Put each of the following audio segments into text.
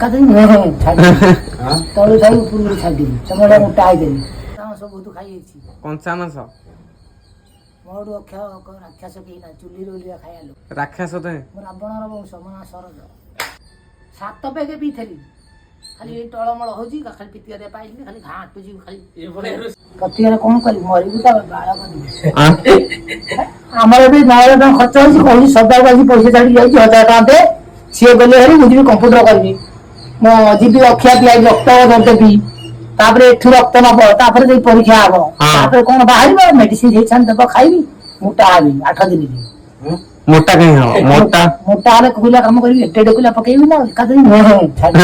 कतई तले छाई ऊपर छाड़ी चमड़ा मोटा आइदेली सब बहुत खाई कंचा मांस मोर अक्षा राक्षस के ना चुली रोलिया खायालो राक्षस तो मोर रावणर वंश मना सरज सात पेगे पीथली खाली टळमळ होजी खाली पितिया दे पाइली खाली घाटू जी खाली कतिया कोन करी मरी गुता बाळा करी हमर भी नाळे ना खर्च होई कोई सदा बाजी पैसे छाडी जाई 1000 टका दे सिए गले हरी मुझे कंप्यूटर करबी मो जीबी अखिया पिया रक्त देबी तापरे एठु रक्त नब तापरे जे परीक्षा आबो तापरे कोन बाहरिबो मेडिसिन जे छान देबो खाइबी मोटा आबी 8 दिन जी मोटा कहीं हो मोटा मोटा आले कोइला काम करी एटेडे कोइला पकेबी ना कतई छाडी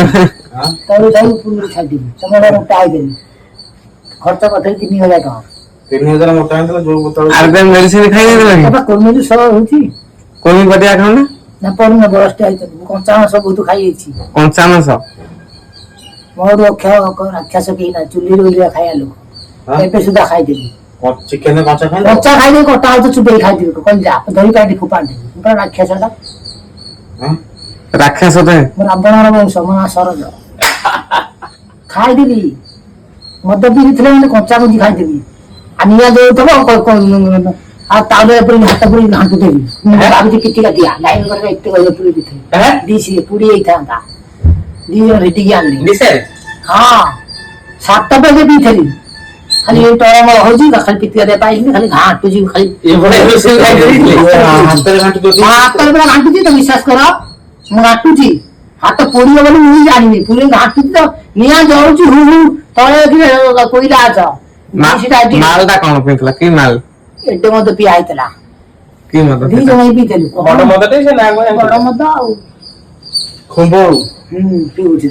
तले छाई ऊपर छाडी चमड़ा मोटा आइदेली खर्च कतई 3000 टका 3000 मोटा है जो बोतल आरबे मेडिसिन खाई दे बाबा कोनी सब होची कोनी बदिया खाऊ ना ना पड़ी ना बरस्टे आई कंचा मांस बहुत खाई कंचा मांस मोर अक्षा राक्षस के ना चुली रोलिया खायालो एपे सुधा खाई देली चिकन कच्चा खाई कच्चा खाई दे कोटा तो चुबे खाई दे कोन जा धरी काटी फुपाड़ दे पूरा राक्षस दा राक्षस तो मोर रावणर वंश मना सरज खाई देली मद पी थले ने कच्चा मुजी खाई देली अनिया दे तो आ ताले पर हाथ पर घांटू देली मैं भाभी किति का दिया लाइन कर एकटे गले पूरी दिथे दिसी पूरी एई था दी रेडी ज्ञान दिसे हां सात बजे भी थली खाली टळमळ होजी खाली पितिया दे पाइली खाली घाटू जी खाली ये बड़े रोसे खाई देली हाथ पर घांटू दो हाथ पर घाटू जी तो विश्वास करो घाटू जी हाथ पोड़ी बोली मुई जानिबी पूरे घाटू जी तो निया जाउची हु हु तळे कि कोइला आछो मालटा कोन पिंकला की माल एड्डे मद पिया आइतला की मत दी जई पीतेलु बड़ मदते से ना बड़ मद खुंबोळू पीउची